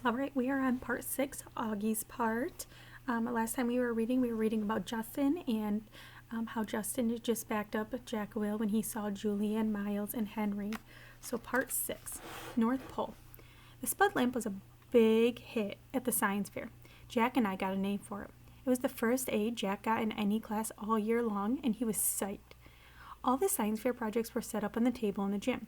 All right, we are on part 6, Augie's part. Last time we were reading about Justin and how Justin just backed up Jack Will when he saw Julian, Miles, and Henry. So part 6, North Pole. The Spud lamp was a big hit at the science fair. Jack and I got a name for it. It was the first A Jack got in any class all year long, and he was psyched. All the science fair projects were set up on the table in the gym.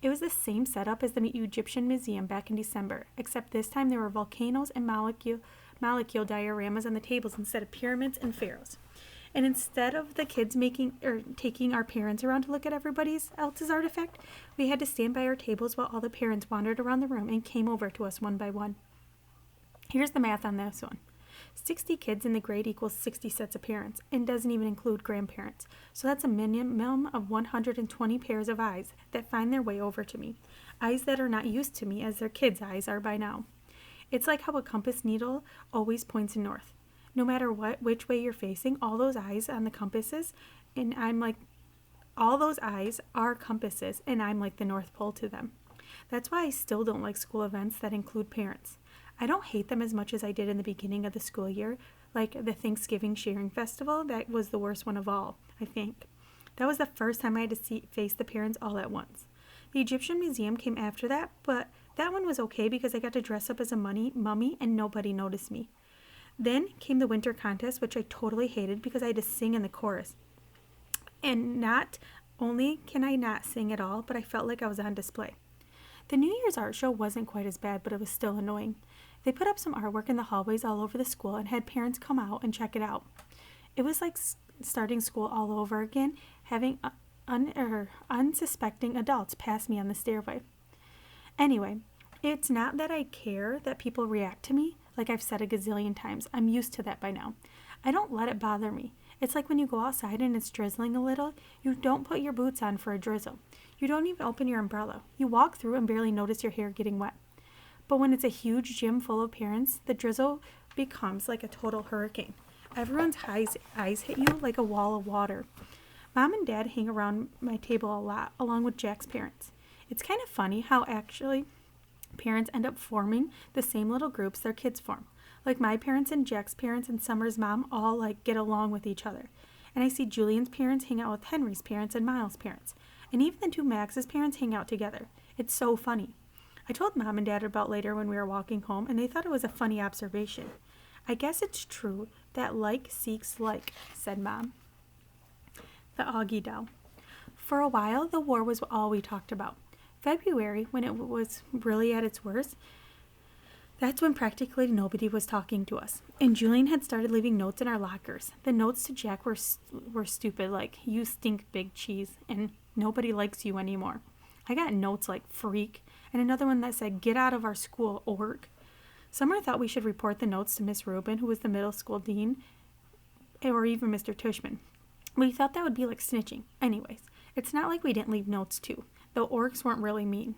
It was the same setup as the Egyptian Museum back in December, except this time there were volcanoes and molecule dioramas on the tables instead of pyramids and pharaohs. And instead of the kids taking our parents around to look at everybody else's artifact, we had to stand by our tables while all the parents wandered around the room and came over to us one by one. Here's the math on this one. 60 kids in the grade equals 60 sets of parents, and doesn't even include grandparents. So that's a minimum of 120 pairs of eyes that find their way over to me. Eyes that are not used to me as their kids' eyes are by now. It's like how a compass needle always points north. No matter which way you're facing, all those eyes on the compasses, and all those eyes are compasses, and I'm like the North Pole to them. That's why I still don't like school events that include parents. I don't hate them as much as I did in the beginning of the school year, like the Thanksgiving Sharing Festival. That was the worst one of all, I think. That was the first time I had to face the parents all at once. The Egyptian Museum came after that, but that one was okay because I got to dress up as a mummy and nobody noticed me. Then came the winter contest, which I totally hated because I had to sing in the chorus. And not only can I not sing at all, but I felt like I was on display. The New Year's art show wasn't quite as bad, but it was still annoying. They put up some artwork in the hallways all over the school and had parents come out and check it out. It was like starting school all over again, having unsuspecting adults pass me on the stairway. Anyway, it's not that I care that people react to me, like I've said a gazillion times. I'm used to that by now. I don't let it bother me. It's like when you go outside and it's drizzling a little, you don't put your boots on for a drizzle. You don't even open your umbrella. You walk through and barely notice your hair getting wet. But when it's a huge gym full of parents, the drizzle becomes like a total hurricane. Everyone's eyes hit you like a wall of water. Mom and Dad hang around my table a lot, along with Jack's parents. It's kind of funny how actually parents end up forming the same little groups their kids form. Like my parents and Jack's parents and Summer's mom all get along with each other. And I see Julian's parents hang out with Henry's parents and Miles' parents. And even the two Max's parents hang out together. It's so funny. I told Mom and Dad about later when we were walking home, and they thought it was a funny observation. I guess it's true that like seeks like, said Mom. The Augie doll. For a while, the war was all we talked about. February, when it was really at its worst, that's when practically nobody was talking to us. And Julian had started leaving notes in our lockers. The notes to Jack were stupid, like, "You stink, big cheese," and "Nobody likes you anymore." I got notes like "freak," and another one that said, "Get out of our school, orc." Summer thought we should report the notes to Miss Rubin, who was the middle school dean, or even Mr. Tushman. We thought that would be like snitching. Anyways, it's not like we didn't leave notes too. The orcs weren't really mean.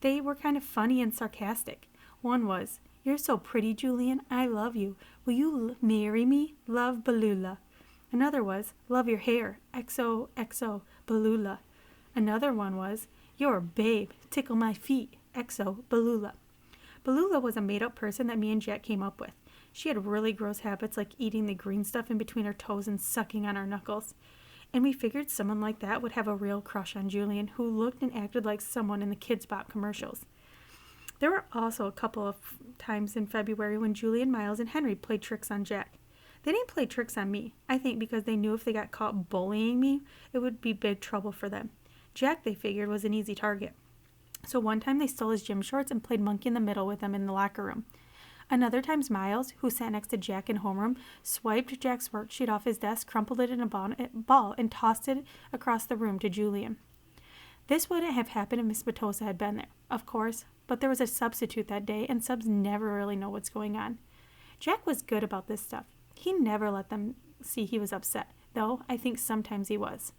They were kind of funny and sarcastic. One was, "You're so pretty, Julian. I love you. Will you marry me? Love, Balula." Another was, "Love your hair. XO, XO, Balula." Another one was, "You're a babe. Tickle my feet. XO, Balula." Balula was a made-up person that me and Jack came up with. She had really gross habits like eating the green stuff in between her toes and sucking on her knuckles. And we figured someone like that would have a real crush on Julian, who looked and acted like someone in the Kids Bop commercials. There were also a couple of times in February when Julian, Miles, and Henry played tricks on Jack. They didn't play tricks on me, I think because they knew if they got caught bullying me, it would be big trouble for them. Jack, they figured, was an easy target. So one time they stole his gym shorts and played monkey in the middle with him in the locker room. Another time Miles, who sat next to Jack in homeroom, swiped Jack's worksheet off his desk, crumpled it in a ball, and tossed it across the room to Julian. This wouldn't have happened if Miss Batosa had been there, of course, but there was a substitute that day, and subs never really know what's going on. Jack was good about this stuff. He never let them see he was upset, though I think sometimes he was.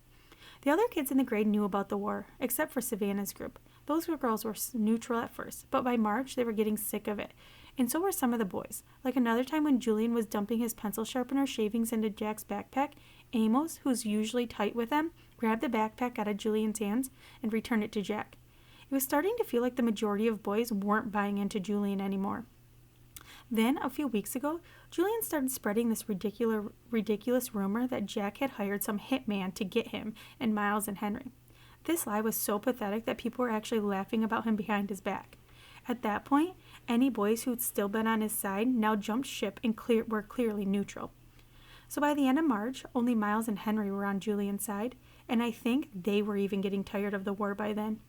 The other kids in the grade knew about the war, except for Savannah's group. Those girls were neutral at first, but by March they were getting sick of it, and so were some of the boys. Like another time when Julian was dumping his pencil sharpener shavings into Jack's backpack, Amos, who's usually tight with them, grabbed the backpack out of Julian's hands and returned it to Jack. It was starting to feel like the majority of boys weren't buying into Julian anymore. Then, a few weeks ago, Julian started spreading this ridiculous rumor that Jack had hired some hitman to get him and Miles and Henry. This lie was so pathetic that people were actually laughing about him behind his back. At that point, any boys who'd still been on his side now jumped ship and were clearly neutral. So by the end of March, only Miles and Henry were on Julian's side, and I think they were even getting tired of the war by then.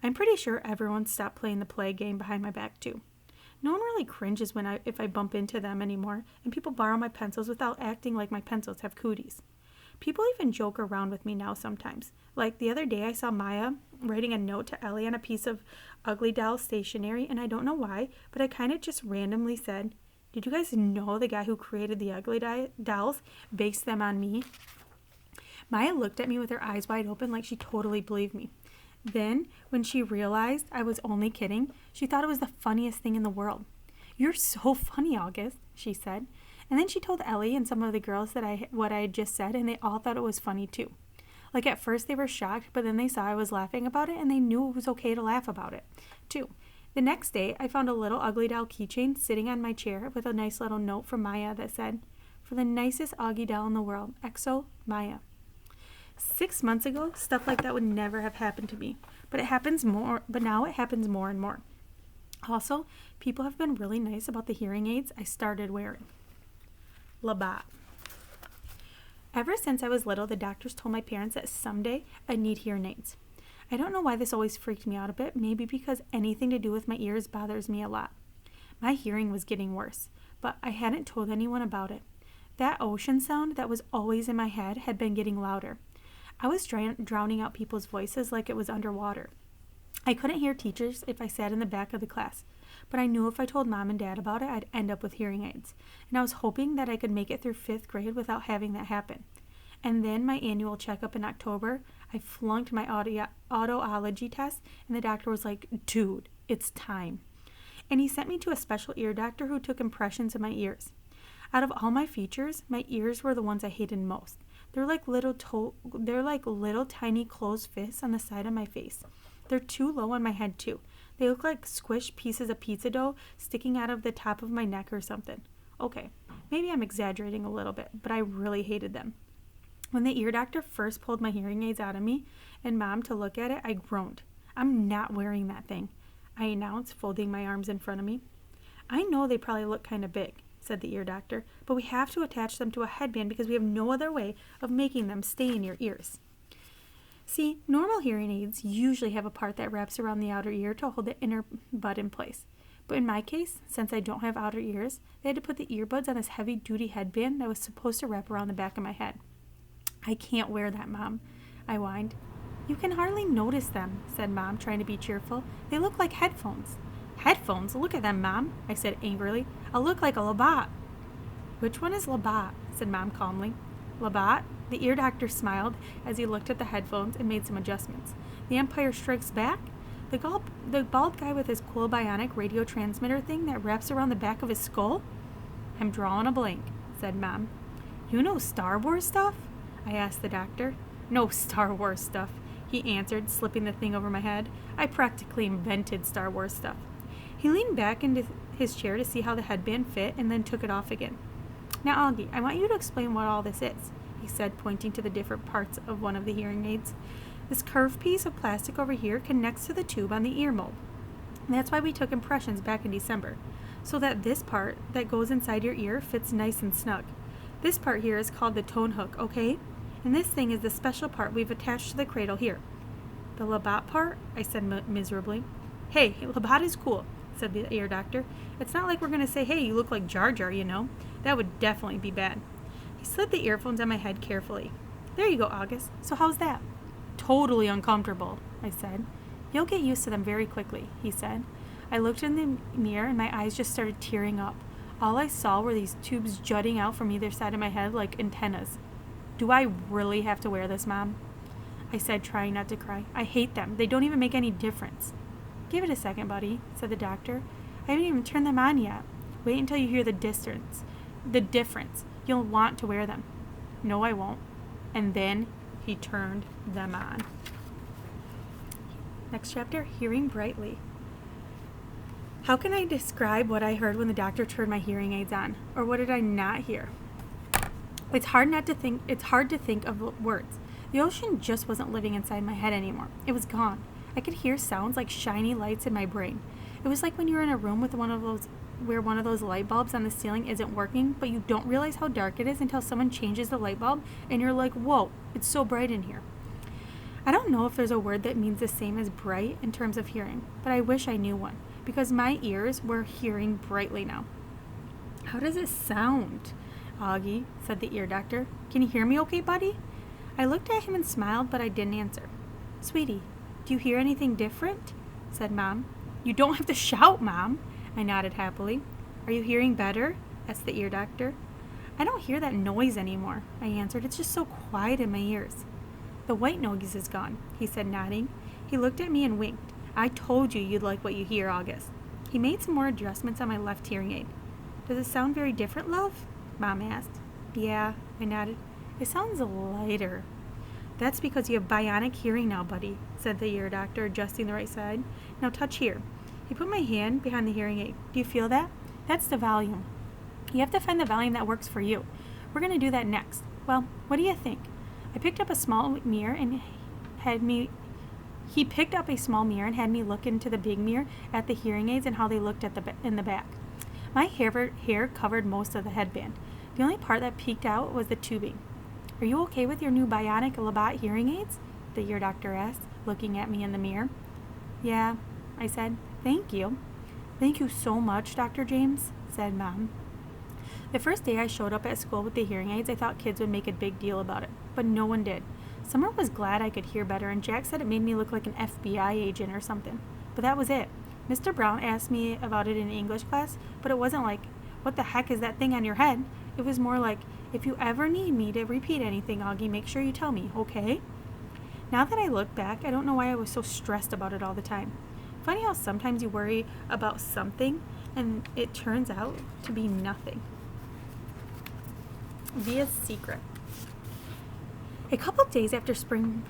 I'm pretty sure everyone stopped playing the play game behind my back too. No one really cringes if I bump into them anymore, and people borrow my pencils without acting like my pencils have cooties. People even joke around with me now sometimes. Like the other day I saw Maya writing a note to Ellie on a piece of Ugly Doll stationery, and I don't know why, but I kind of just randomly said, "Did you guys know the guy who created the Ugly Dolls based them on me?" Maya looked at me with her eyes wide open like she totally believed me. Then, when she realized I was only kidding, she thought it was the funniest thing in the world. "You're so funny, August," she said. And then she told Ellie and some of the girls what I had just said, and they all thought it was funny too. Like at first they were shocked, but then they saw I was laughing about it, and they knew it was okay to laugh about it too. The next day, I found a little Ugly Doll keychain sitting on my chair with a nice little note from Maya that said, "For the nicest Augie doll in the world, XO, Maya." 6 months ago, stuff like that would never have happened to me, but now it happens more and more. Also, people have been really nice about the hearing aids I started wearing. Labatt. Ever since I was little, the doctors told my parents that someday I'd need hearing aids. I don't know why this always freaked me out a bit, maybe because anything to do with my ears bothers me a lot. My hearing was getting worse, but I hadn't told anyone about it. That ocean sound that was always in my head had been getting louder. I was drowning out people's voices like it was underwater. I couldn't hear teachers if I sat in the back of the class, but I knew if I told Mom and Dad about it, I'd end up with hearing aids, and I was hoping that I could make it through 5th grade without having that happen. And then my annual checkup in October, I flunked my audiology test, and the doctor was like, "Dude, it's time." And he sent me to a special ear doctor who took impressions of my ears. Out of all my features, my ears were the ones I hated most. They're like little tiny closed fists on the side of my face. They're too low on my head too. They look like squished pieces of pizza dough sticking out of the top of my neck or something. Okay, maybe I'm exaggerating a little bit, but I really hated them. When the ear doctor first pulled my hearing aids out of me and Mom to look at it, I groaned. "I'm not wearing that thing," I announced, folding my arms in front of me. "I know they probably look kind of big," said the ear doctor, "but we have to attach them to a headband because we have no other way of making them stay in your ears." See, normal hearing aids usually have a part that wraps around the outer ear to hold the inner bud in place. But in my case, since I don't have outer ears, they had to put the earbuds on this heavy-duty headband that was supposed to wrap around the back of my head. "I can't wear that, Mom," I whined. "You can hardly notice them," said Mom, trying to be cheerful. "They look like headphones." "Headphones? Look at them, Mom," I said angrily. "I'll look like a Labatt." "Which one is Labatt?" said Mom calmly. "Labatt?" The ear doctor smiled as he looked at the headphones and made some adjustments. "The Empire Strikes Back? The bald guy with his cool bionic radio transmitter thing that wraps around the back of his skull?" "I'm drawing a blank," said Mom. "You know Star Wars stuff?" I asked the doctor. "No Star Wars stuff," he answered, slipping the thing over my head. "I practically invented Star Wars stuff." He leaned back into his chair to see how the headband fit and then took it off again. "Now, Augie, I want you to explain what all this is," he said, pointing to the different parts of one of the hearing aids. "This curved piece of plastic over here connects to the tube on the ear mold. That's why we took impressions back in December, so that this part that goes inside your ear fits nice and snug. This part here is called the tone hook, okay? And this thing is the special part we've attached to the cradle here." "The Labatt part?" I said miserably. "Hey, Labatt is cool," said the ear doctor. "It's not like we're going to say, 'Hey, you look like Jar Jar,' you know. That would definitely be bad." He slid the earphones on my head carefully. "There you go, August. So how's that?" "Totally uncomfortable," I said. "You'll get used to them very quickly," he said. I looked in the mirror and my eyes just started tearing up. All I saw were these tubes jutting out from either side of my head like antennas. "Do I really have to wear this, Mom?" I said, trying not to cry. "I hate them. They don't even make any difference." "Give it a second, buddy," said the doctor. "I haven't even turned them on yet. Wait until you hear the difference. You'll want to wear them." "No, I won't." And then he turned them on. Next chapter, Hearing Brightly. How can I describe what I heard when the doctor turned my hearing aids on? Or what did I not hear? It's hard to think of words. The ocean just wasn't living inside my head anymore. It was gone. I could hear sounds like shiny lights in my brain. It was like when you're in a room with one of those light bulbs on the ceiling isn't working, but you don't realize how dark it is until someone changes the light bulb and you're like, whoa, it's so bright in here. I don't know if there's a word that means the same as bright in terms of hearing, but I wish I knew one, because my ears were hearing brightly now. How does it sound? Augie, said the ear doctor. Can you hear me okay, buddy? I looked at him and smiled, but I didn't answer. Sweetie, do you hear anything different? Said Mom. You don't have to shout, Mom. I nodded happily. Are you hearing better? Asked the ear doctor. I don't hear that noise anymore, I answered. It's just so quiet in my ears. The white noise is gone, he said, nodding. He looked at me and winked. I told you you'd like what you hear, August. He made some more adjustments on my left hearing aid. Does it sound very different, love? Mom asked. Yeah, I nodded. It sounds lighter. That's because you have bionic hearing now, buddy, said the ear doctor, adjusting the right side. Now touch here. He put my hand behind the hearing aid. Do you feel that? That's the volume. You have to find the volume that works for you. We're going to do that next. Well, what do you think? I picked up a small mirror and He picked up a small mirror and had me look into the big mirror at the hearing aids and how they looked in the back. My hair covered most of the headband. The only part that peeked out was the tubing. Are you okay with your new bionic Labatt hearing aids? The ear doctor asked, looking at me in the mirror. Yeah, I said. Thank you. Thank you so much, Dr. James, said Mom. The first day I showed up at school with the hearing aids, I thought kids would make a big deal about it, but no one did. Summer was glad I could hear better, and Jack said it made me look like an FBI agent or something. But that was it. Mr. Brown asked me about it in English class, but it wasn't like, what the heck is that thing on your head? It was more like, if you ever need me to repeat anything, Augie, make sure you tell me, okay? Now that I look back, I don't know why I was so stressed about it all the time. Funny how sometimes you worry about something, and it turns out to be nothing. Via's secret. A couple days after spring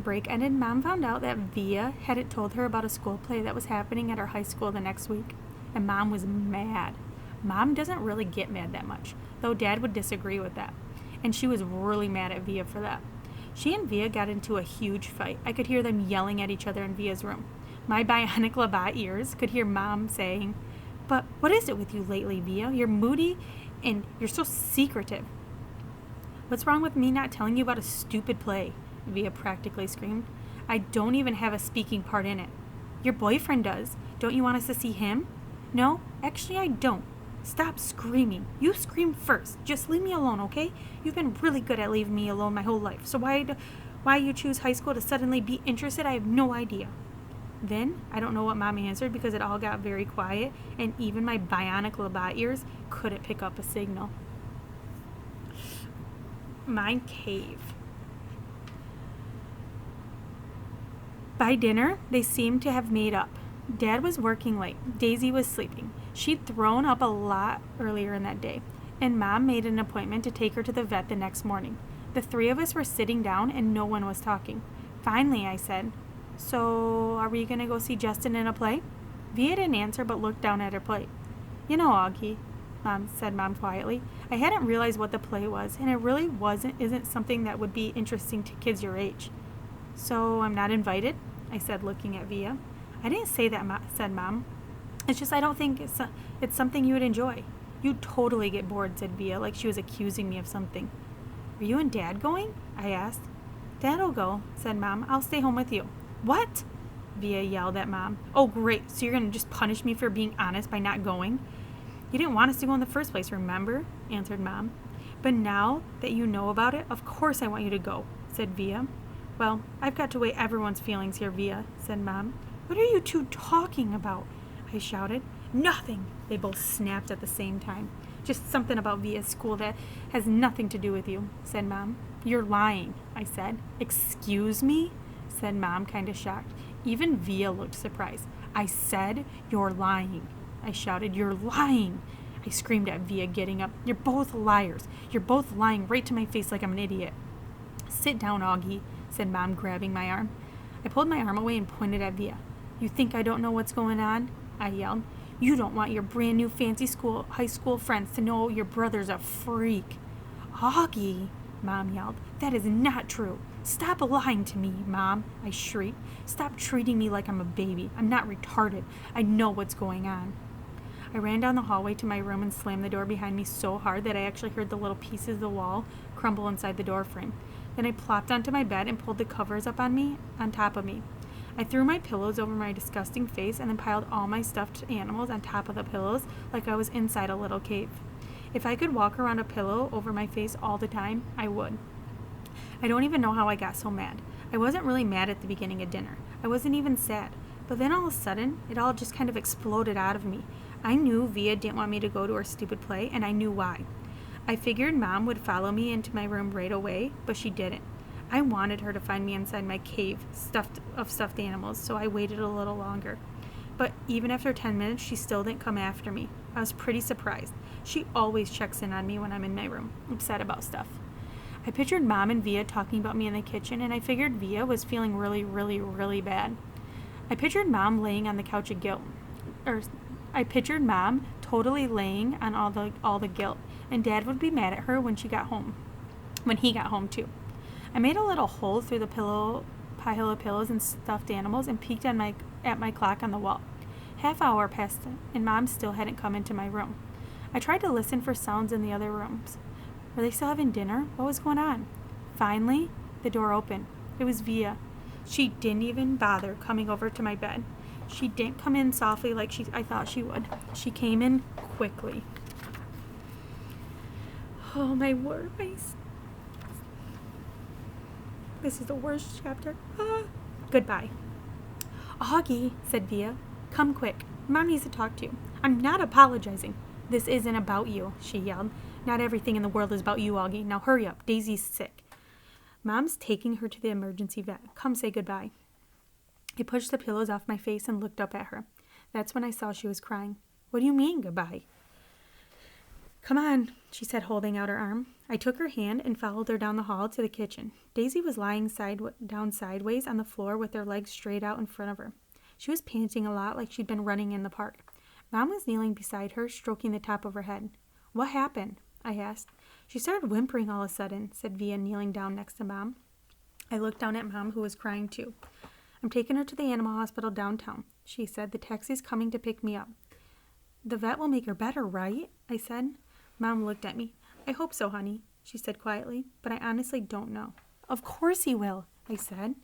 break ended, Mom found out that Via hadn't told her about a school play that was happening at our high school the next week, and Mom was mad. Mom doesn't really get mad that much, though Dad would disagree with that, and she was really mad at Via for that. She and Via got into a huge fight. I could hear them yelling at each other in Via's room. My bionic Labatt ears could hear Mom saying, "But what is it with you lately, Via? You're moody and you're so secretive." "What's wrong with me not telling you about a stupid play?" Via practically screamed. "I don't even have a speaking part in it." "Your boyfriend does. Don't you want us to see him?" "No, actually I don't." "Stop screaming. You scream first. Just leave me alone, okay? You've been really good at leaving me alone my whole life, so why you choose high school to suddenly be interested, I have no idea." Then, I don't know what Mom answered because it all got very quiet, and even my bionic Labatt ears couldn't pick up a signal. My cave. By dinner, they seemed to have made up. Dad was working late. Daisy was sleeping. She'd thrown up a lot earlier in that day, and Mom made an appointment to take her to the vet the next morning. The three of us were sitting down, and no one was talking. Finally, I said, "So, are we going to go see Justin in a play?" Via didn't answer, but looked down at her plate. "You know, Augie," said Mom quietly, "I hadn't realized what the play was, and it really isn't something that would be interesting to kids your age." "So, I'm not invited?" I said, looking at Via. "I didn't say that," said Mom. "It's just I don't think it's something you would enjoy. You'd totally get bored," said Via, like she was accusing me of something. "Are you and Dad going?" I asked. "Dad'll go," said Mom. "I'll stay home with you." "What?" Via yelled at Mom. "Oh, great. So you're going to just punish me for being honest by not going?" "You didn't want us to go in the first place, remember?" answered Mom. "But now that you know about it, of course I want you to go," said Via. "Well, I've got to weigh everyone's feelings here, Via," said Mom. "What are you two talking about?" I shouted. "Nothing," they both snapped at the same time. "Just something about Via's school that has nothing to do with you," said Mom. "You're lying," I said. "Excuse me?" said Mom, kind of shocked. Even Via looked surprised. "I said you're lying," I shouted. "You're lying," I screamed at Via, getting up. "You're both liars. You're both lying right to my face like I'm an idiot." "Sit down, Augie," said Mom, grabbing my arm. I pulled my arm away and pointed at Via. You think I don't know what's going on? I yelled. You don't want your brand new fancy high school friends to know your brother's a freak. Augie, Mom yelled. That is not true. Stop lying to me, Mom, I shrieked. Stop treating me like I'm a baby. I'm not retarded. I know what's going on. I ran down the hallway to my room and slammed the door behind me so hard that I actually heard the little pieces of the wall crumble inside the door frame. Then I plopped onto my bed and pulled the covers up on top of me. I threw my pillows over my disgusting face and then piled all my stuffed animals on top of the pillows like I was inside a little cave. If I could walk around a pillow over my face all the time, I would. I don't even know how I got so mad. I wasn't really mad at the beginning of dinner. I wasn't even sad. But then all of a sudden, it all just kind of exploded out of me. I knew Via didn't want me to go to her stupid play, and I knew why. I figured Mom would follow me into my room right away, but she didn't. I wanted her to find me inside my cave of stuffed animals, so I waited a little longer. But even after 10 minutes, she still didn't come after me. I was pretty surprised. She always checks in on me when I'm in my room, upset about stuff. I pictured Mom and Via talking about me in the kitchen, and I figured Via was feeling really, really, really bad. I pictured Mom laying on the couch of guilt. I pictured Mom totally laying on all the guilt, and Dad would be mad at her when he got home too. I made a little hole through the pile of pillows and stuffed animals and peeked at my clock on the wall. Half-hour passed, and Mom still hadn't come into my room. I tried to listen for sounds in the other rooms. Were they still having dinner? What was going on? Finally, the door opened. It was Via. She didn't even bother coming over to my bed. She didn't come in softly like I thought she would. She came in quickly. Oh, my word. This is the worst chapter. Goodbye. Augie, said Via. Come quick. Mom needs to talk to you. I'm not apologizing. This isn't about you, she yelled. Not everything in the world is about you, Augie. Now hurry up. Daisy's sick. Mom's taking her to the emergency vet. Come say goodbye. I pushed the pillows off my face and looked up at her. That's when I saw she was crying. What do you mean, goodbye? Come on, she said, holding out her arm. I took her hand and followed her down the hall to the kitchen. Daisy was lying down sideways on the floor with her legs straight out in front of her. She was panting a lot like she'd been running in the park. Mom was kneeling beside her, stroking the top of her head. What happened? I asked. She started whimpering all of a sudden, said Via, kneeling down next to Mom. I looked down at Mom, who was crying too. I'm taking her to the animal hospital downtown, she said. The taxi's coming to pick me up. The vet will make her better, right? I said. Mom looked at me. I hope so, honey, she said quietly, but I honestly don't know. Of course he will, I said.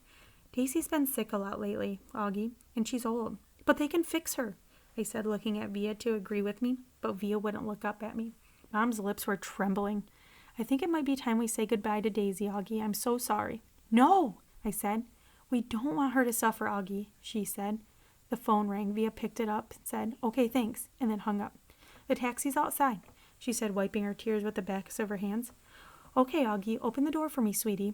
Daisy's been sick a lot lately, Augie, and she's old. But they can fix her, I said, looking at Via to agree with me, but Via wouldn't look up at me. Mom's lips were trembling. I think it might be time we say goodbye to Daisy, Augie. I'm so sorry. No, I said. We don't want her to suffer, Augie, she said. The phone rang. Via picked it up and said, okay, thanks, and then hung up. The taxi's outside, she said, wiping her tears with the backs of her hands. Okay, Augie, open the door for me, sweetie,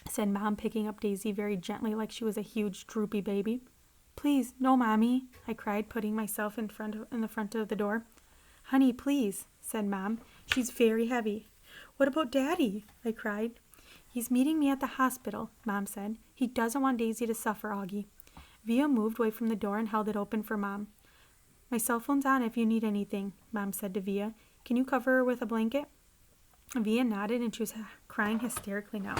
said Mom, picking up Daisy very gently like she was a huge, droopy baby. Please, no, Mommy, I cried, putting myself in the front of the door. Honey, please, said Mom. She's very heavy. What about Daddy? I cried. He's meeting me at the hospital, Mom said. He doesn't want Daisy to suffer, Augie. Via moved away from the door and held it open for Mom. My cell phone's on if you need anything, Mom said to Via. Can you cover her with a blanket? Via nodded, and she was crying hysterically now.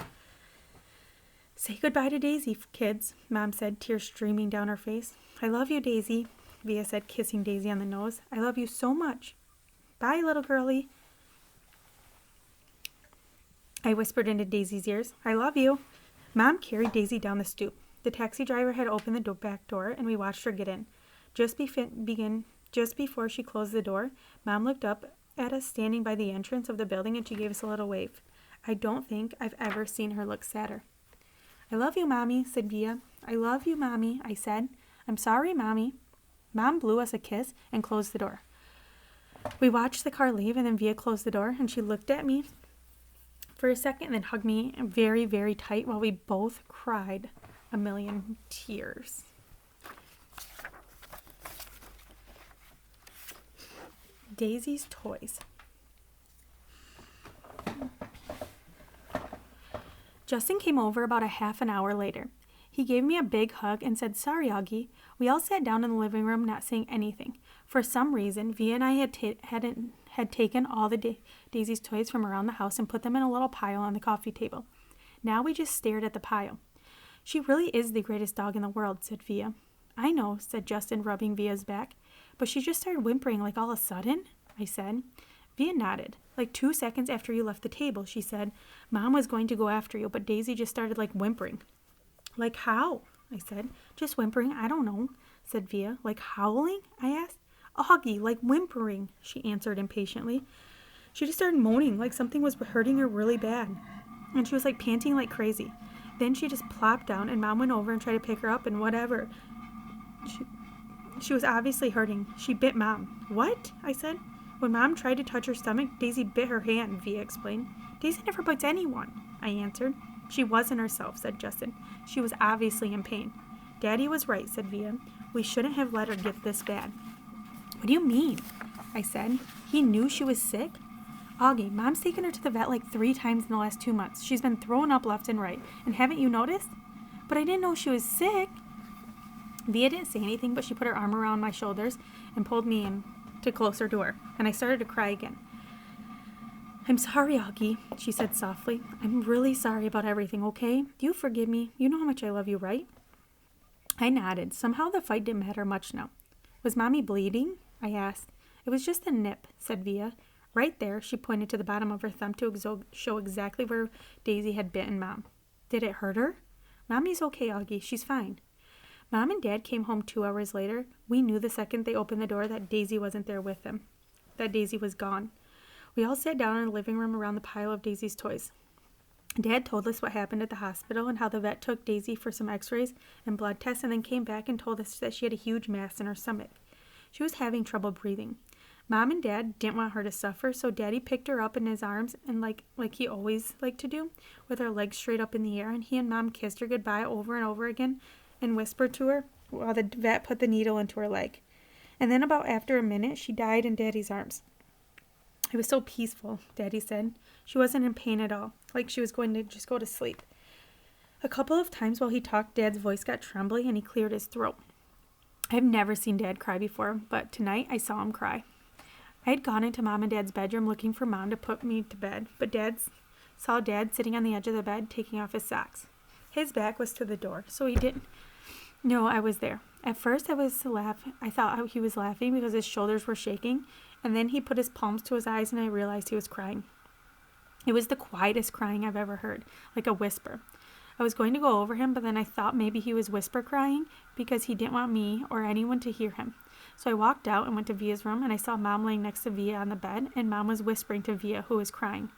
Say goodbye to Daisy, kids, Mom said, tears streaming down her face. I love you, Daisy, Via said, kissing Daisy on the nose. I love you so much. Bye, little girlie. I whispered into Daisy's ears. I love you. Mom carried Daisy down the stoop. The taxi driver had opened the back door, and we watched her get in. Just before she closed the door, Mom looked up at us standing by the entrance of the building, and she gave us a little wave. I don't think I've ever seen her look sadder. I love you, Mommy, said Via. I love you, Mommy, I said. I'm sorry, Mommy. Mom blew us a kiss and closed the door. We watched the car leave, and then Via closed the door, and she looked at me for a second and then hugged me very, very tight while we both cried a million tears. Daisy's toys. Justin came over about a half an hour later. He gave me a big hug and said, "Sorry, Augie." We all sat down in the living room, not saying anything. For some reason, Via and I had taken all the Daisy's toys from around the house and put them in a little pile on the coffee table. Now we just stared at the pile. "She really is the greatest dog in the world," said Via. "I know," said Justin, rubbing Via's back. "But she just started whimpering like all of a sudden," I said. Via nodded. "Like 2 seconds after you left the table," she said. "Mom was going to go after you, but Daisy just started like whimpering." "Like how?" I said. "Just whimpering, I don't know," said Via. "Like howling?" I asked. "Augie, like whimpering," she answered impatiently. She just started moaning like something was hurting her really bad. And she was like panting like crazy. Then she just plopped down and Mom went over and tried to pick her up and whatever. She was obviously hurting. She bit Mom. "What?" I said. "When Mom tried to touch her stomach, Daisy bit her hand," Via explained. "Daisy never bites anyone," I answered. "She wasn't herself," said Justin. "She was obviously in pain." "Daddy was right," said Via. "We shouldn't have let her get this bad." "What do you mean?" I said. "He knew she was sick?" "Augie, Mom's taken her to the vet like 3 times in the last 2 months. She's been throwing up left and right. And haven't you noticed?" "But I didn't know she was sick." Via didn't say anything, but she put her arm around my shoulders and pulled me in to closer to her. And I started to cry again. "I'm sorry, Augie," she said softly. "I'm really sorry about everything, okay? Do you forgive me? You know how much I love you, right?" I nodded. Somehow the fight didn't matter much now. "Was Mommy bleeding?" I asked. "It was just a nip," said Via. Right there, she pointed to the bottom of her thumb to show exactly where Daisy had bitten Mom. "Did it hurt her?" "Mommy's okay, Augie. She's fine." Mom and Dad came home 2 hours later. We knew the second they opened the door that Daisy wasn't there with them, that Daisy was gone. We all sat down in the living room around the pile of Daisy's toys. Dad told us what happened at the hospital and how the vet took Daisy for some x-rays and blood tests and then came back and told us that she had a huge mass in her stomach. She was having trouble breathing. Mom and Dad didn't want her to suffer, so Daddy picked her up in his arms and like he always liked to do, with her legs straight up in the air, and he and Mom kissed her goodbye over and over again and whispered to her while the vet put the needle into her leg. And then about after a minute, she died in Daddy's arms. "It was so peaceful," Daddy said. "She wasn't in pain at all, like she was going to just go to sleep." A couple of times while he talked, Dad's voice got trembly and he cleared his throat. I've never seen Dad cry before, but tonight I saw him cry. I had gone into Mom and Dad's bedroom looking for Mom to put me to bed, but saw Dad sitting on the edge of the bed taking off his socks. His back was to the door, so he didn't know I was there. At first I thought he was laughing because his shoulders were shaking, and then he put his palms to his eyes and I realized he was crying. It was the quietest crying I've ever heard, like a whisper. I was going to go over him, but then I thought maybe he was whisper crying because he didn't want me or anyone to hear him. So I walked out and went to Via's room, and I saw Mom laying next to Via on the bed, and Mom was whispering to Via, who was crying.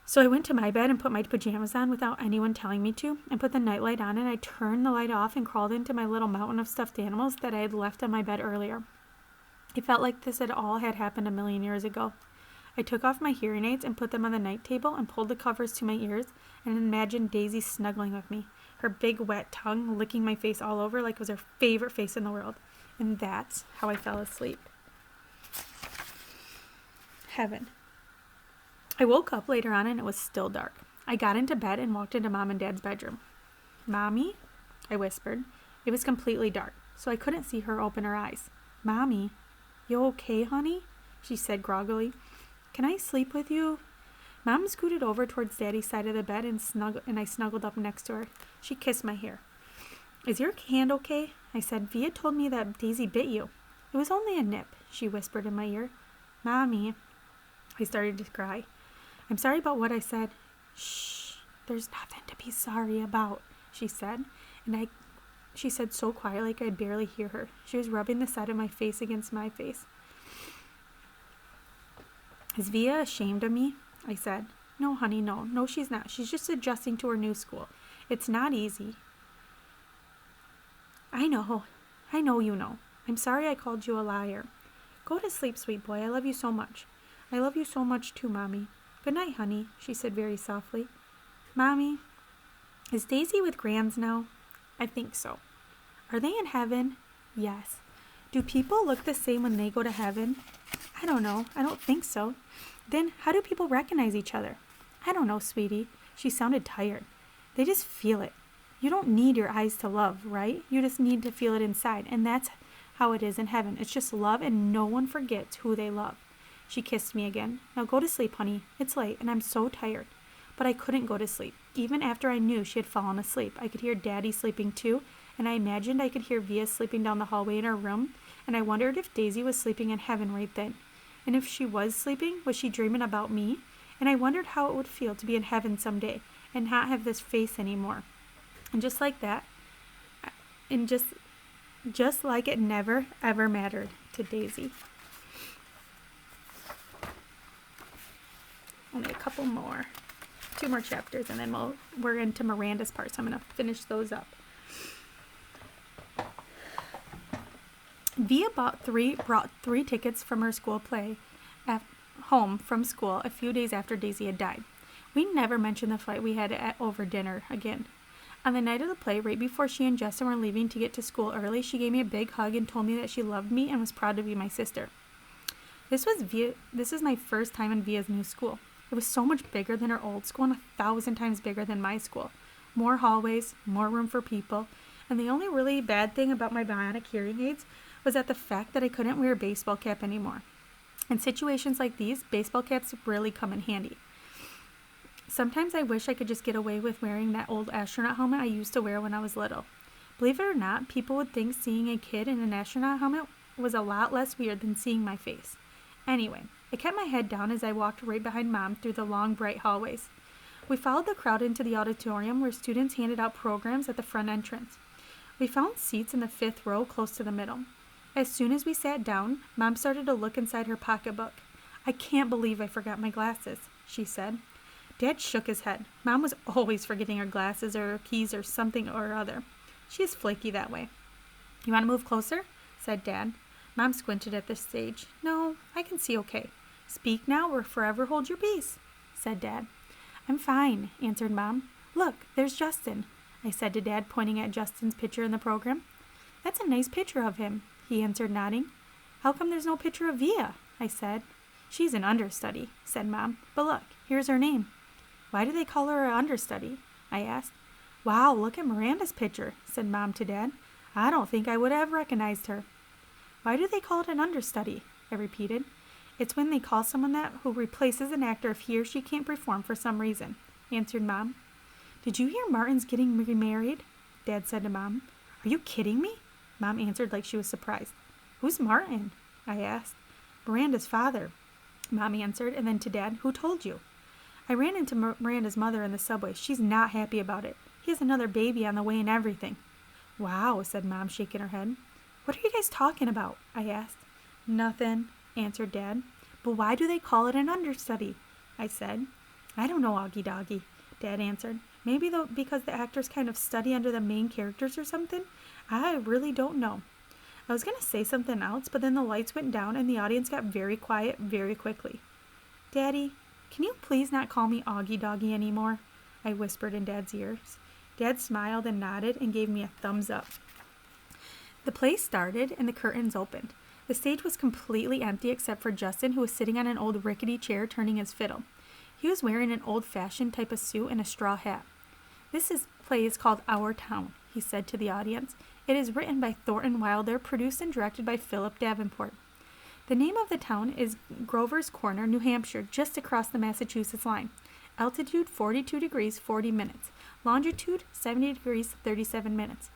So I went to my bed and put my pajamas on without anyone telling me to, and put the nightlight on, and I turned the light off and crawled into my little mountain of stuffed animals that I had left on my bed earlier. It felt like this had all happened a million years ago. I took off my hearing aids and put them on the night table and pulled the covers to my ears and imagined Daisy snuggling with me, her big wet tongue licking my face all over like it was her favorite face in the world. And that's how I fell asleep. Heaven. I woke up later on and it was still dark. I got into bed and walked into Mom and Dad's bedroom. "Mommy?" I whispered. It was completely dark, so I couldn't see her open her eyes. "Mommy, you okay, honey?" she said groggily. "Can I sleep with you?" Mom scooted over towards Daddy's side of the bed and I snuggled up next to her. She kissed my hair. "Is your hand okay?" I said. "Via told me that Daisy bit you." "It was only a nip," she whispered in my ear. "Mommy," I started to cry. "I'm sorry about what I said." "Shh, there's nothing to be sorry about," she said. She said so quietly I could barely hear her. She was rubbing the side of my face against my face. "Is Via ashamed of me?" I said. "No, honey, no. No, she's not. She's just adjusting to her new school. It's not easy." I know you know. I'm sorry I called you a liar. Go to sleep, sweet boy. I love you so much." "I love you so much too, Mommy." "Good night, honey," she said very softly. "Mommy, is Daisy with Grams now?" "I think so." "Are they in heaven?" "Yes." "Do people look the same when they go to heaven?" "I don't know. I don't think so." "Then how do people recognize each other?" "I don't know, sweetie." She sounded tired. "They just feel it." You don't need your eyes to love, right? You just need to feel it inside. And that's how it is in heaven. It's just love, and no one forgets who they love. She kissed me again. Now go to sleep, honey. It's late, and I'm so tired. But I couldn't go to sleep. Even after I knew she had fallen asleep, I could hear Daddy sleeping too, and I imagined I could hear Via sleeping down the hallway in her room, and I wondered if Daisy was sleeping in heaven right then. And if she was sleeping, was she dreaming about me? And I wondered how it would feel to be in heaven someday and not have this face anymore. And just like that, and just like it never, ever mattered to Daisy. Only a couple more. 2 more chapters, and then we're into Miranda's part, so I'm going to finish those up. Via brought 3 tickets from her school play home from school a few days after Daisy had died. We never mentioned the fight we had over dinner again. On the night of the play, right before she and Justin were leaving to get to school early, she gave me a big hug and told me that she loved me and was proud to be my sister. This is my first time in Via's new school. It was so much bigger than her old school and 1,000 times bigger than my school. More hallways, more room for people, and the only really bad thing about my bionic hearing aids was that the fact that I couldn't wear a baseball cap anymore. In situations like these, baseball caps really come in handy. Sometimes I wish I could just get away with wearing that old astronaut helmet I used to wear when I was little. Believe it or not, people would think seeing a kid in an astronaut helmet was a lot less weird than seeing my face. Anyway, I kept my head down as I walked right behind Mom through the long, bright hallways. We followed the crowd into the auditorium where students handed out programs at the front entrance. We found seats in the 5th row close to the middle. As soon as we sat down, Mom started to look inside her pocketbook. "I can't believe I forgot my glasses," she said. Dad shook his head. Mom was always forgetting her glasses or her keys or something or other. She is flaky that way. "You want to move closer?" said Dad. Mom squinted at the stage. "No, I can see okay." "Speak now or forever hold your peace," said Dad. "I'm fine," answered Mom. "Look, there's Justin," I said to Dad, pointing at Justin's picture in the program. "That's a nice picture of him," he answered, nodding. "How come there's no picture of Via?" I said. "She's an understudy," said Mom. "But look, here's her name." "Why do they call her an understudy?" I asked. "Wow, look at Miranda's picture," said Mom to Dad. "I don't think I would have recognized her." "Why do they call it an understudy?" I repeated. "It's when they call someone that who replaces an actor if he or she can't perform for some reason," answered Mom. "Did you hear Martin's getting remarried?" Dad said to Mom. "Are you kidding me?" Mom answered like she was surprised. "Who's Martin?" I asked. "Miranda's father," Mom answered, and then to Dad, "Who told you?" "I ran into Miranda's mother in the subway. She's not happy about it. He has another baby on the way and everything." "Wow," said Mom, shaking her head. "What are you guys talking about?" I asked. "Nothing," answered Dad. "But why do they call it an understudy?" I said. "I don't know, Augie Doggy," Dad answered. "Maybe because the actors kind of study under the main characters or something? I really don't know." I was going to say something else, but then the lights went down and the audience got very quiet very quickly. "Daddy, can you please not call me Augie Doggy anymore?" I whispered in Dad's ears. Dad smiled and nodded and gave me a thumbs up. The play started and the curtains opened. The stage was completely empty except for Justin, who was sitting on an old rickety chair turning his fiddle. He was wearing an old-fashioned type of suit and a straw hat. "This play is called Our Town," he said to the audience. "It is written by Thornton Wilder, produced and directed by Philip Davenport. The name of the town is Grover's Corner, New Hampshire, just across the Massachusetts line. Altitude 42 degrees 40 minutes. Longitude 70 degrees 37 minutes.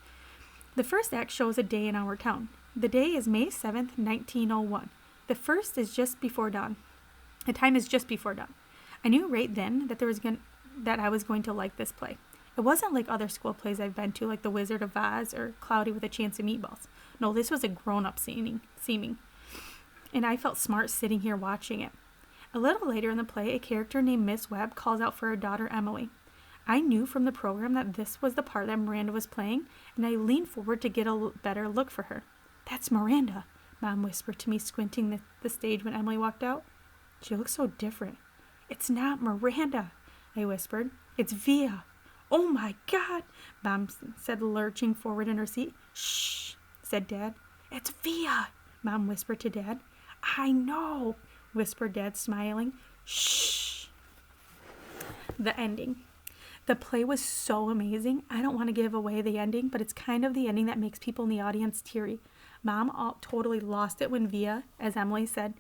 The first act shows a day in our town. The day is May 7th, 1901. The first is just before dawn. The time is just before dawn. I knew right then that I was going to like this play. It wasn't like other school plays I've been to, like The Wizard of Oz or Cloudy with a Chance of Meatballs. No, this was a grown-up seeming. And I felt smart sitting here watching it. A little later in the play, a character named Miss Webb calls out for her daughter Emily. I knew from the program that this was the part that Miranda was playing, and I leaned forward to get a better look for her. "That's Miranda," Mom whispered to me, squinting the stage when Emily walked out. "She looks so different." "It's not Miranda," I whispered. "It's Via." "Oh my God," Mom said, lurching forward in her seat. "Shh," said Dad. "It's Via," Mom whispered to Dad. "I know," whispered Dad, smiling. "Shh." The ending. The play was so amazing. I don't want to give away the ending, but it's kind of the ending that makes people in the audience teary. Mom totally lost it when Via, as Emily said,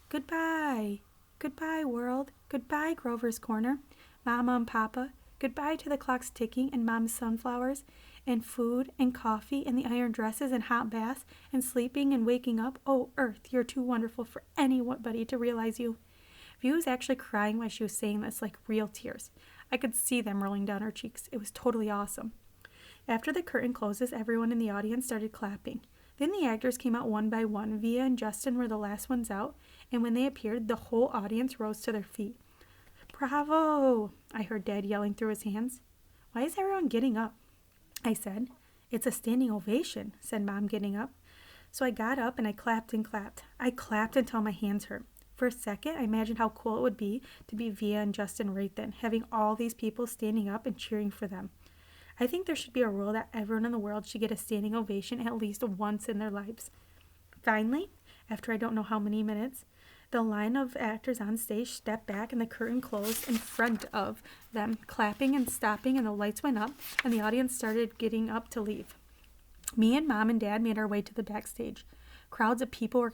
"Goodbye. Goodbye, world. Goodbye, Grover's Corner. Mama and Papa. Goodbye to the clocks ticking and Mom's sunflowers and food and coffee and the iron dresses and hot baths and sleeping and waking up. Oh, Earth, you're too wonderful for anybody to realize you." Via was actually crying while she was saying this, like real tears. I could see them rolling down her cheeks. It was totally awesome. After the curtain closes, everyone in the audience started clapping. Then the actors came out one by one. Via and Justin were the last ones out, and when they appeared, the whole audience rose to their feet. "Bravo!" I heard Dad yelling through his hands. "Why is everyone getting up?" I said. "It's a standing ovation," said Mom, getting up. So I got up and I clapped and clapped. I clapped until my hands hurt. For a second, I imagined how cool it would be to be Via and Justin right then, having all these people standing up and cheering for them. I think there should be a rule that everyone in the world should get a standing ovation at least once in their lives. Finally, after I don't know how many minutes, the line of actors on stage stepped back and the curtain closed in front of them, clapping and stopping, and the lights went up and the audience started getting up to leave. Me and Mom and Dad made our way to the backstage. Crowds of people were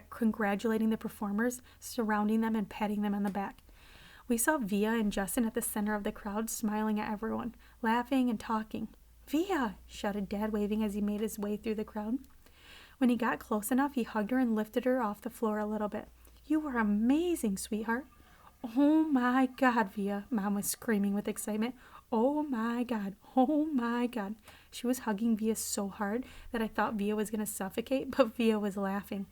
congratulating the performers, surrounding them and patting them on the back. We saw Via and Justin at the center of the crowd, smiling at everyone, laughing and talking. "Via!" shouted Dad, waving as he made his way through the crowd. When he got close enough, he hugged her and lifted her off the floor a little bit. "You were amazing, sweetheart." "Oh my God, Via," Mom was screaming with excitement. "Oh my God, oh my God." She was hugging Via so hard that I thought Via was going to suffocate, but Via was laughing.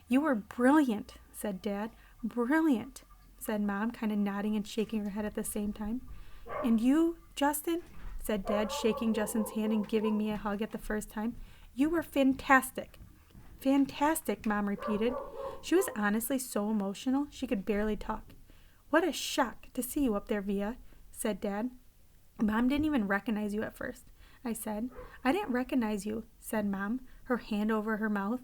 "You were brilliant," said Dad. "Brilliant," said Mom, kind of nodding and shaking her head at the same time. "And you, Justin," said Dad, shaking Justin's hand and giving me a hug at the first time. "You were fantastic." "Fantastic," Mom repeated. She was honestly so emotional she could barely talk. "What a shock to see you up there, Via," said Dad. "Mom didn't even recognize you at first," I said. "I didn't recognize you," said Mom, her hand over her mouth.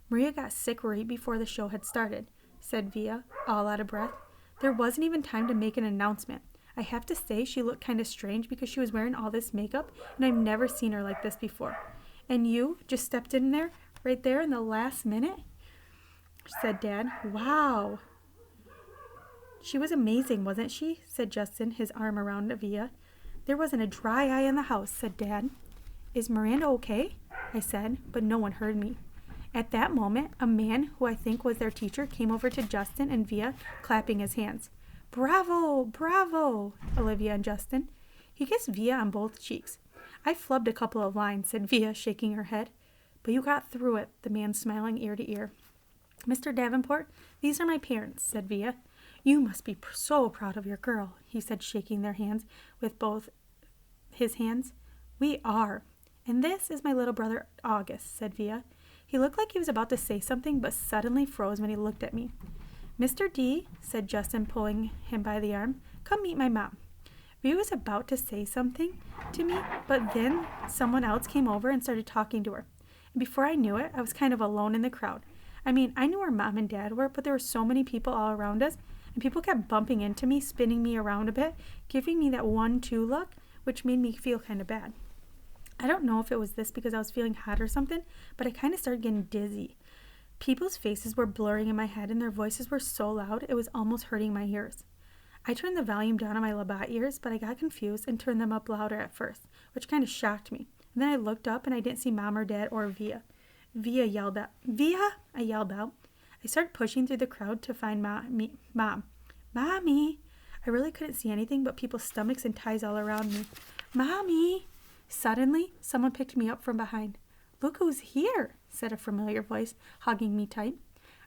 "Maria got sick right before the show had started," said Via, all out of breath. "There wasn't even time to make an announcement. I have to say she looked kind of strange because she was wearing all this makeup, and I've never seen her like this before. And you just stepped in there, right there in the last minute?" said Dad. "Wow." "She was amazing, wasn't she?" said Justin, his arm around Via. "There wasn't a dry eye in the house," said Dad. "Is Miranda okay?" I said, but no one heard me. At that moment, a man who I think was their teacher came over to Justin and Via, clapping his hands. "Bravo! Bravo!" Olivia and Justin. He kissed Via on both cheeks. "I flubbed a couple of lines," said Via, shaking her head. "But you got through it," the man smiling ear to ear. "Mr. Davenport, these are my parents," said Via. "You must be so proud of your girl," he said, shaking their hands with both his hands. "We are. And this is my little brother, August," said Via. He looked like he was about to say something, but suddenly froze when he looked at me. "Mr. D," said Justin, pulling him by the arm, "come meet my mom." Via was about to say something to me, but then someone else came over and started talking to her. And before I knew it, I was kind of alone in the crowd. I mean, I knew where Mom and Dad were, but there were so many people all around us, and people kept bumping into me, spinning me around a bit, giving me that 1-2 look, which made me feel kind of bad. I don't know if it was this because I was feeling hot or something, but I kind of started getting dizzy. People's faces were blurring in my head, and their voices were so loud it was almost hurting my ears. I turned the volume down on my Labatt ears, but I got confused and turned them up louder at first, which kind of shocked me. And then I looked up, and I didn't see Mom or Dad or Via. "Via!" yelled out. "Via!" I yelled out. I started pushing through the crowd to find Mom. "Mommy!" I really couldn't see anything but people's stomachs and ties all around me. "Mommy!" Suddenly, someone picked me up from behind. "Look who's here," said a familiar voice, hugging me tight.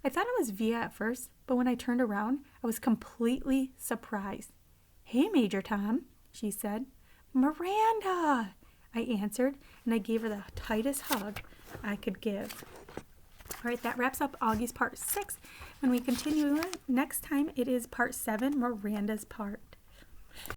I thought it was Via at first, but when I turned around, I was completely surprised. "Hey, Major Tom," she said. "Miranda," I answered, and I gave her the tightest hug I could give. All right, that wraps up Augie's part 6. When we continue next time, it is part 7, Miranda's part.